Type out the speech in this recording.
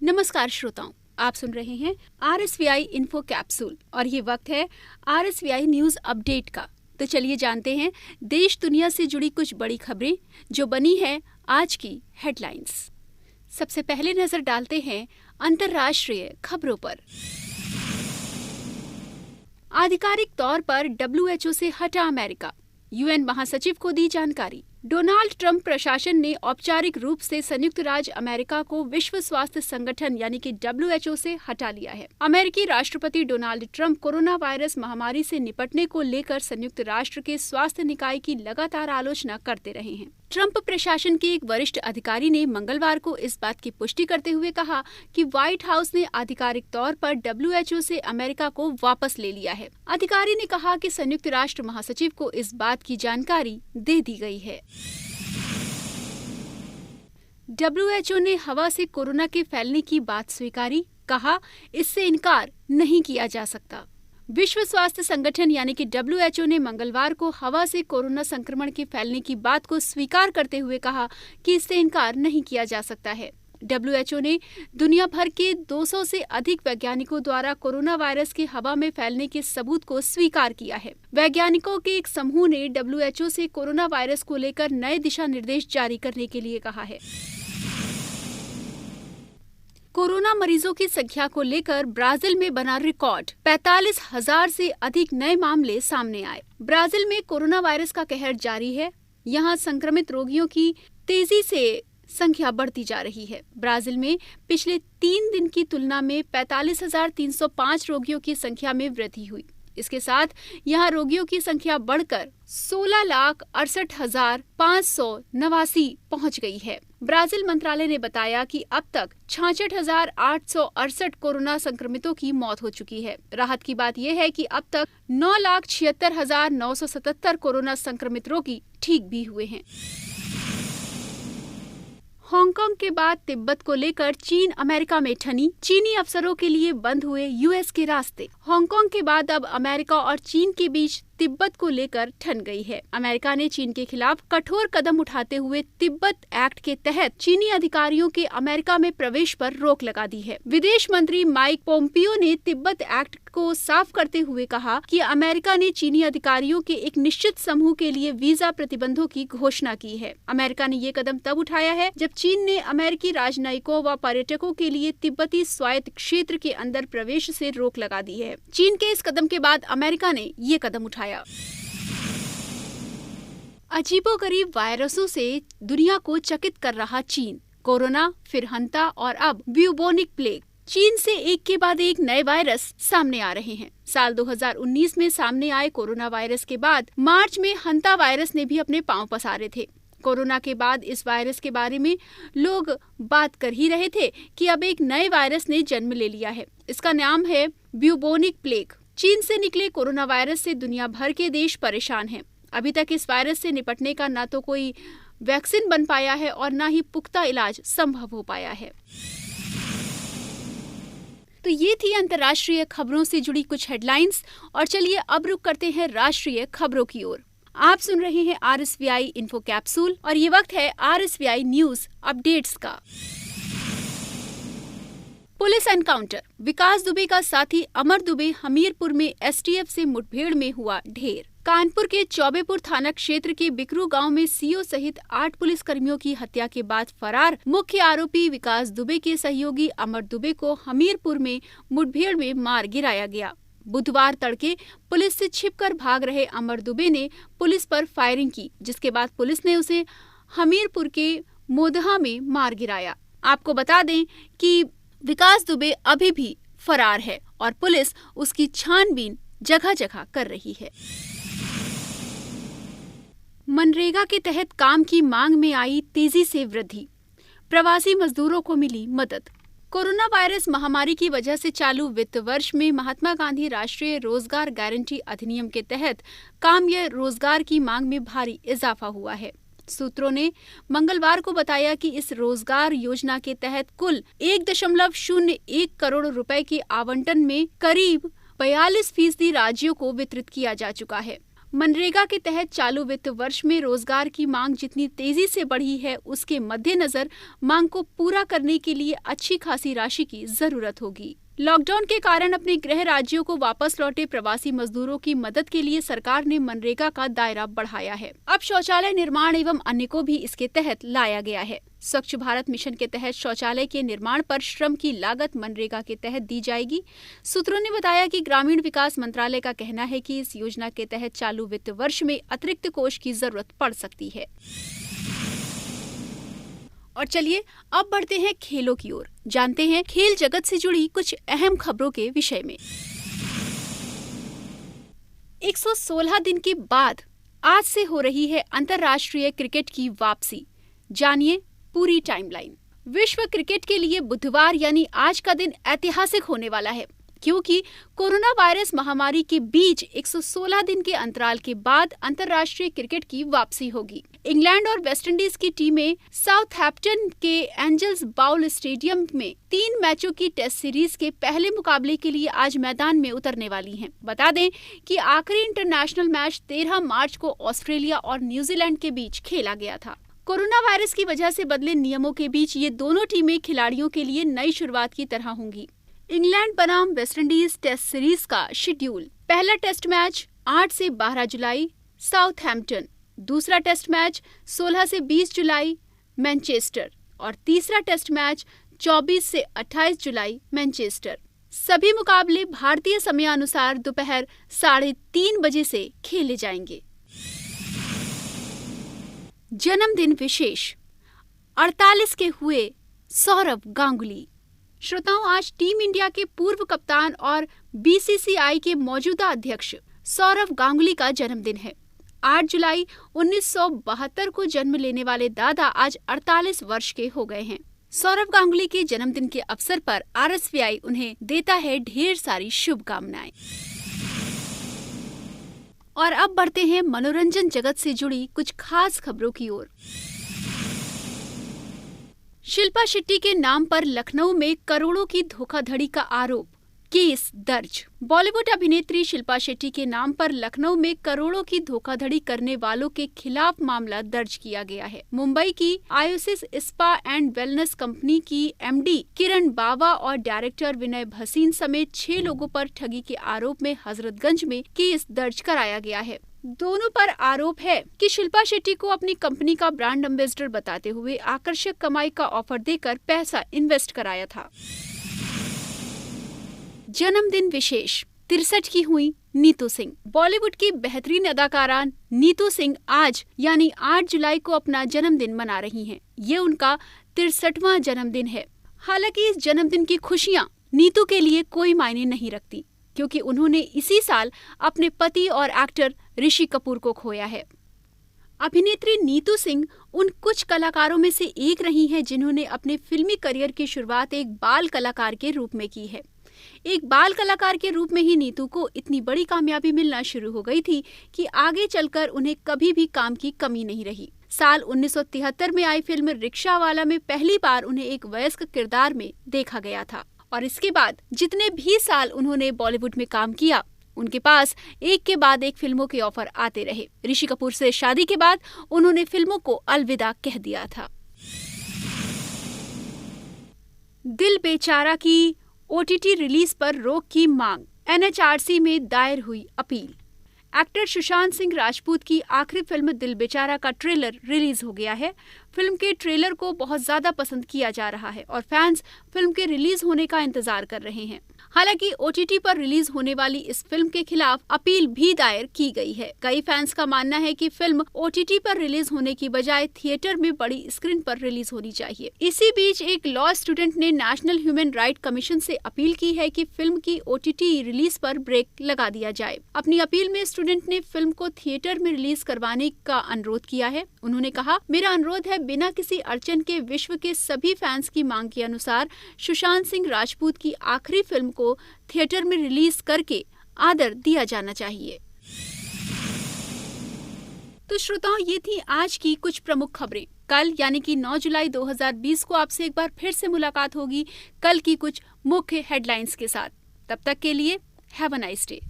नमस्कार श्रोताओं, आप सुन रहे हैं RSVI इन्फो कैप्सूल और ये वक्त है RSVI न्यूज अपडेट का। तो चलिए जानते हैं देश दुनिया से जुड़ी कुछ बड़ी खबरें जो बनी है आज की हेडलाइंस। सबसे पहले नजर डालते हैं अंतर्राष्ट्रीय खबरों पर। आधिकारिक तौर पर WHO से हटा अमेरिका, UN महासचिव को दी जानकारी। डोनाल्ड ट्रंप प्रशासन ने औपचारिक रूप से संयुक्त राज्य अमेरिका को विश्व स्वास्थ्य संगठन यानी कि WHO से हटा लिया है। अमेरिकी राष्ट्रपति डोनाल्ड ट्रंप कोरोना वायरस महामारी से निपटने को लेकर संयुक्त राष्ट्र के स्वास्थ्य निकाय की लगातार आलोचना करते रहे हैं। ट्रंप प्रशासन के एक वरिष्ठ अधिकारी ने मंगलवार को इस बात की पुष्टि करते हुए कहा कि व्हाइट हाउस ने आधिकारिक तौर पर WHO से अमेरिका को वापस ले लिया है। अधिकारी ने कहा कि संयुक्त राष्ट्र महासचिव को इस बात की जानकारी दे दी गई है। WHO ने हवा से कोरोना के फैलने की बात स्वीकारी, कहा इससे इनकार नहीं किया जा सकता। विश्व स्वास्थ्य संगठन यानी कि WHO ने मंगलवार को हवा से कोरोना संक्रमण के फैलने की बात को स्वीकार करते हुए कहा कि इससे इनकार नहीं किया जा सकता है। WHO ने दुनिया भर के 200 से अधिक वैज्ञानिकों द्वारा कोरोना वायरस के हवा में फैलने के सबूत को स्वीकार किया है। वैज्ञानिकों के एक समूह ने WHO से कोरोना वायरस को लेकर नए दिशा निर्देश जारी करने के लिए कहा है। कोरोना मरीजों की संख्या को लेकर ब्राजील में बना रिकॉर्ड, 45,000 से अधिक नए मामले सामने आए। ब्राजील में कोरोना वायरस का कहर जारी है। यहां संक्रमित रोगियों की तेजी से संख्या बढ़ती जा रही है। ब्राजील में पिछले 3 दिन की तुलना में 45,305 रोगियों की संख्या में वृद्धि हुई। इसके साथ यहां रोगियों की संख्या बढ़कर 16,68,589 पहुंच गई है। ब्राजील मंत्रालय ने बताया कि अब तक 66,868 कोरोना संक्रमितों की मौत हो चुकी है। राहत की बात यह है कि अब तक 9,76,977 कोरोना संक्रमित रोगी ठीक भी हुए हैं। हांगकांग के बाद तिब्बत को लेकर चीन अमेरिका में ठनी, चीनी अफसरों के लिए बंद हुए US के रास्ते। हांगकांग के बाद अब अमेरिका और चीन के बीच तिब्बत को लेकर ठन गई है। अमेरिका ने चीन के खिलाफ कठोर कदम उठाते हुए तिब्बत एक्ट के तहत चीनी अधिकारियों के अमेरिका में प्रवेश पर रोक लगा दी है। विदेश मंत्री माइक पोम्पियो ने तिब्बत एक्ट को साफ करते हुए कहा कि अमेरिका ने चीनी अधिकारियों के एक निश्चित समूह के लिए वीजा प्रतिबंधों की घोषणा की है। अमेरिका ने ये कदम तब उठाया है जब चीन ने अमेरिकी राजनयिकों व पर्यटकों के लिए तिब्बती स्वायत्त क्षेत्र के अंदर प्रवेश से रोक लगा दी है। चीन के इस कदम के बाद अमेरिका ने ये कदम उठाया। अजीबोगरीब वायरसों से दुनिया को चकित कर रहा चीन, कोरोना, फिर हंता और अब ब्यूबोनिक प्लेग। चीन से एक के बाद एक नए वायरस सामने आ रहे हैं। साल 2019 में सामने आए कोरोना वायरस के बाद मार्च में हंता वायरस ने भी अपने पांव पसारे थे। कोरोना के बाद इस वायरस के बारे में लोग बात कर ही रहे थे कि अब एक नए वायरस ने जन्म ले लिया है। इसका नाम है ब्यूबोनिक प्लेग। चीन से निकले कोरोना वायरस से दुनिया भर के देश परेशान हैं। अभी तक इस वायरस से निपटने का न तो कोई वैक्सीन बन पाया है और न ही पुख्ता इलाज संभव हो पाया है। तो ये थी अंतर्राष्ट्रीय खबरों से जुड़ी कुछ हेडलाइंस और चलिए अब रुक करते हैं राष्ट्रीय खबरों की ओर। आप सुन रहे हैं RSVI इन्फो कैप्सूल और ये वक्त है RSVI न्यूज अपडेट्स का। पुलिस एनकाउंटर, विकास दुबे का साथी अमर दुबे हमीरपुर में STF से मुठभेड़ में हुआ ढेर। कानपुर के चौबेपुर थाना क्षेत्र के बिकरू गांव में CO सहित 8 पुलिसकर्मियों की हत्या के बाद फरार मुख्य आरोपी विकास दुबे के सहयोगी अमर दुबे को हमीरपुर में मुठभेड़ में मार गिराया गया। बुधवार तड़के पुलिस से छिपकर भाग रहे अमर दुबे ने पुलिस पर फायरिंग की, जिसके बाद पुलिस ने उसे हमीरपुर के मोदहा में मार गिराया। आपको बता दें कि विकास दुबे अभी भी फरार है और पुलिस उसकी छानबीन जगह जगह कर रही है। मनरेगा के तहत काम की मांग में आई तेजी से वृद्धि, प्रवासी मजदूरों को मिली मदद। कोरोना वायरस महामारी की वजह से चालू वित्त वर्ष में महात्मा गांधी राष्ट्रीय रोजगार गारंटी अधिनियम के तहत काम या रोजगार की मांग में भारी इजाफा हुआ है। सूत्रों ने मंगलवार को बताया कि इस रोजगार योजना के तहत कुल 1.01 करोड़ रुपए के आवंटन में करीब 42% राज्यों को वितरित किया जा चुका है। मनरेगा के तहत चालू वित्त वर्ष में रोजगार की मांग जितनी तेजी से बढ़ी है, उसके मद्देनजर मांग को पूरा करने के लिए अच्छी खासी राशि की जरूरत होगी। लॉकडाउन के कारण अपने गृह राज्यों को वापस लौटे प्रवासी मजदूरों की मदद के लिए सरकार ने मनरेगा का दायरा बढ़ाया है। अब शौचालय निर्माण एवं अन्य को भी इसके तहत लाया गया है। स्वच्छ भारत मिशन के तहत शौचालय के निर्माण पर श्रम की लागत मनरेगा के तहत दी जाएगी। सूत्रों ने बताया कि ग्रामीण विकास मंत्रालय का कहना है कि इस योजना के तहत चालू वित्त वर्ष में अतिरिक्त कोष की जरूरत पड़ सकती है। और चलिए अब बढ़ते हैं खेलों की ओर, जानते हैं खेल जगत से जुड़ी कुछ अहम खबरों के विषय में। 116 दिन के बाद आज से हो रही है अंतर्राष्ट्रीय क्रिकेट की वापसी। जानिए पूरी टाइमलाइन। विश्व क्रिकेट के लिए बुधवार यानी आज का दिन ऐतिहासिक होने वाला है, क्योंकि कोरोना वायरस महामारी के बीच 116 दिन के अंतराल के बाद अंतर्राष्ट्रीय क्रिकेट की वापसी होगी। इंग्लैंड और वेस्टइंडीज की टीमें साउथहैम्पटन के एंजल्स बाउल स्टेडियम में 3 मैचों की टेस्ट सीरीज के पहले मुकाबले के लिए आज मैदान में उतरने वाली हैं। बता दें कि आखिरी इंटरनेशनल मैच 13 मार्च को ऑस्ट्रेलिया और न्यूजीलैंड के बीच खेला गया था। कोरोना वायरस की वजह से बदले नियमों के बीच ये दोनों टीमें खिलाड़ियों के लिए नई शुरुआत की तरह होंगी। इंग्लैंड बनाम वेस्टइंडीज टेस्ट सीरीज का शेड्यूल: पहला टेस्ट मैच 8 से 12 जुलाई साउथहैम्पटन, दूसरा टेस्ट मैच 16 से 20 जुलाई मैनचेस्टर और तीसरा टेस्ट मैच 24 से 28 जुलाई मैनचेस्टर। सभी मुकाबले भारतीय समयानुसार दोपहर 3:30 बजे से खेले जाएंगे। जन्मदिन विशेष: 48 के हुए सौरव गांगुली। श्रोताओं, आज टीम इंडिया के पूर्व कप्तान और बीसीसीआई के मौजूदा अध्यक्ष सौरव गांगुली का जन्मदिन है। 8 जुलाई 1972 को जन्म लेने वाले दादा आज 48 वर्ष के हो गए हैं। सौरव गांगुली के जन्मदिन के अवसर पर आरएसबीआई उन्हें देता है ढेर सारी शुभकामनाएं। और अब बढ़ते हैं मनोरंजन जगत से जुड़ी कुछ खास खबरों की ओर। शिल्पा शेट्टी के नाम पर लखनऊ में करोड़ों की धोखाधड़ी का आरोप, केस दर्ज। बॉलीवुड अभिनेत्री शिल्पा शेट्टी के नाम पर लखनऊ में करोड़ों की धोखाधड़ी करने वालों के खिलाफ मामला दर्ज किया गया है। मुंबई की आयोसिस स्पा एंड वेलनेस कंपनी की एमडी किरण बावा और डायरेक्टर विनय भसीन समेत 6 लोगों पर ठगी के आरोप में हजरतगंज में केस दर्ज कराया गया है। दोनों पर आरोप है कि शिल्पा शेट्टी को अपनी कंपनी का ब्रांड एम्बेसडर बताते हुए आकर्षक कमाई का ऑफर देकर पैसा इन्वेस्ट कराया था। जन्मदिन विशेष: 63 की हुई नीतू सिंह। बॉलीवुड की बेहतरीन अदाकारा नीतू सिंह आज यानी 8 जुलाई को अपना जन्मदिन मना रही हैं। ये उनका 63वां जन्मदिन है। हालांकि इस जन्मदिन की खुशियां नीतू के लिए कोई मायने नहीं रखती, क्योंकि उन्होंने इसी साल अपने पति और एक्टर ऋषि कपूर को खोया है। अभिनेत्री नीतू सिंह उन कुछ कलाकारों में से एक रही हैं जिन्होंने अपने फिल्मी करियर की शुरुआत एक बाल कलाकार के रूप में की है। एक बाल कलाकार के रूप में ही नीतू को इतनी बड़ी कामयाबी मिलना शुरू हो गई थी कि आगे चलकर उन्हें कभी भी काम की कमी नहीं रही। साल 1973 में आई फिल्म रिक्शावाला में पहली बार उन्हें एक वयस्क किरदार में देखा गया था और इसके बाद जितने भी साल उन्होंने बॉलीवुड में काम किया, उनके पास एक के बाद एक फिल्मों के ऑफर आते रहे। ऋषि कपूर से शादी के बाद उन्होंने फिल्मों को अलविदा कह दिया था। दिल बेचारा की ओटीटी रिलीज पर रोक की मांग, एनएचआरसी में दायर हुई अपील। एक्टर सुशांत सिंह राजपूत की आखिरी फिल्म दिल बेचारा का ट्रेलर रिलीज हो गया है। फिल्म के ट्रेलर को बहुत ज्यादा पसंद किया जा रहा है और फैंस फिल्म के रिलीज होने का इंतजार कर रहे हैं। हालांकि ओटीटी पर रिलीज होने वाली इस फिल्म के खिलाफ अपील भी दायर की गई है। कई फैंस का मानना है कि फिल्म ओटीटी पर रिलीज होने की बजाय थिएटर में बड़ी स्क्रीन पर रिलीज होनी चाहिए। इसी बीच एक लॉ स्टूडेंट ने नेशनल ह्यूमन राइट कमीशन से अपील की है कि फिल्म की ओटीटी रिलीज पर ब्रेक लगा दिया जाए। अपनी अपील में स्टूडेंट ने फिल्म को थिएटर में रिलीज करवाने का अनुरोध किया है। उन्होंने कहा, मेरा अनुरोध है बिना किसी अड़चन के विश्व के सभी फैंस की मांग के अनुसार सुशांत सिंह राजपूत की आखिरी फिल्म को थिएटर में रिलीज करके आदर दिया जाना चाहिए। तो श्रोताओं, ये थी आज की कुछ प्रमुख खबरें। कल यानी कि 9 जुलाई 2020 को आपसे एक बार फिर से मुलाकात होगी कल की कुछ मुख्य हेडलाइंस के साथ। तब तक के लिए हैव अ नाइस डे।